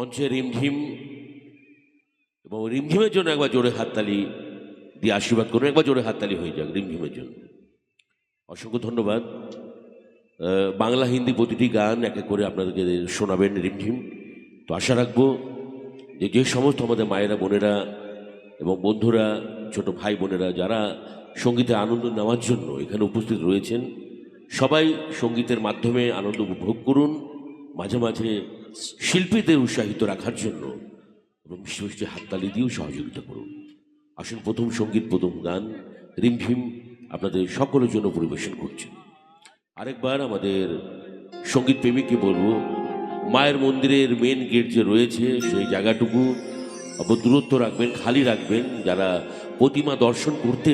মঞ্চে রিমঝিম এবং রিমঝিমের জন্য একবার জোরে হাততালি দিয়ে আশীর্বাদ করুন। একবার জোরে হাততালি হয়ে যাক রিমঝিমের জন্য। অসংখ্য ধন্যবাদ। বাংলা হিন্দি প্রতিটি গান এক এক করে আপনাদেরকে শোনাবেন রিমঝিম। তো আশা রাখবো যে সমস্ত আমাদের মায়েরা, বোনেরা এবং বন্ধুরা, ছোট ভাই বোনেরা যারা সঙ্গীতে আনন্দ নেওয়ার জন্য এখানে উপস্থিত রয়েছেন, সবাই সঙ্গীতের মাধ্যমে আনন্দ উপভোগ করুন। মাঝে মাঝে শিল্পীদের উৎসাহিত রাখার জন্য এবং মিষ্টি হাততালি দিয়েও সহযোগিতা করুন। আসুন, প্রথম সঙ্গীত, প্রথম গান রিমঝিম আপনাদের সকলের জন্য পরিবেশন করছেন। আরেকবার আমাদের সঙ্গীত প্রেমিককে বলবো, মায়ের মন্দিরের মেন গেট যে রয়েছে সেই জায়গাটুকু দূরত্ব রাখবেন, খালি রাখবেন। যারা প্রতিমা দর্শন করতে